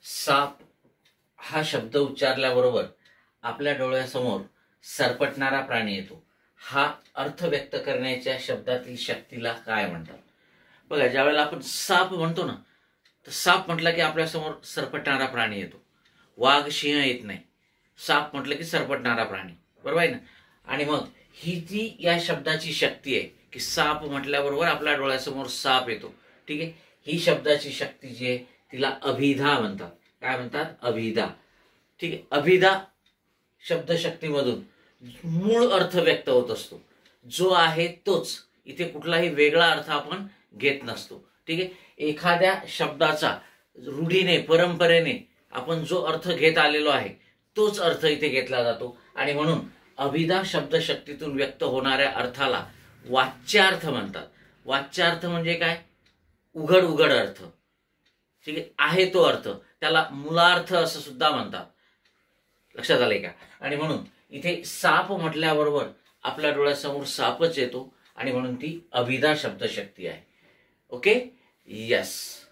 साप हा शब्द उच्चारल्याबरोबर आपल्या डोळ्यासमोर सरपटणारा प्राणी येतो. हा अर्थ व्यक्त करण्याच्या शब्दातील शक्तीला काय म्हणतात? बघा, ज्यावेळेला आपण साप म्हणतो ना, तर साप म्हटलं की आपल्यासमोर सरपटणारा प्राणी येतो. वाघ सिंह येत नाही, साप म्हटलं की सरपटणारा प्राणी, बरोबर आहे ना. आणि मग ही ती या शब्दाची शक्ती आहे की साप म्हटल्याबरोबर आपल्या डोळ्यासमोर साप येतो. ठीक आहे, ही शब्दाची शक्ती जी आहे तिला अभिधा म्हणतात. काय म्हणतात? अभिधा. ठीक आहे, अभिधा शब्दशक्तीमधून मूळ अर्थ व्यक्त होत असतो. जो आहे तोच, इथे कुठलाही वेगळा अर्थ आपण घेत नसतो. ठीक आहे, एखाद्या शब्दाचा रूढीने परंपरेने आपण जो अर्थ घेत आलेलो आहे तोच अर्थ इथे घेतला जातो. आणि म्हणून अभिधा शब्दशक्तीतून व्यक्त होणाऱ्या अर्थाला वाच्यार्थ म्हणतात. वाच्यार्थ म्हणजे काय? उघड उघड अर्थ. ठीक आहे तो अर्थ, त्याला मूलार्थ असं सुद्धा म्हणतात. लक्षात आलंय का? आणि म्हणून इथे साप म्हटल्याबरोबर आपल्या डोळ्यासमोर सापच येतो आणि म्हणून ती अभिधा शब्दशक्ती आहे. Okay, yes.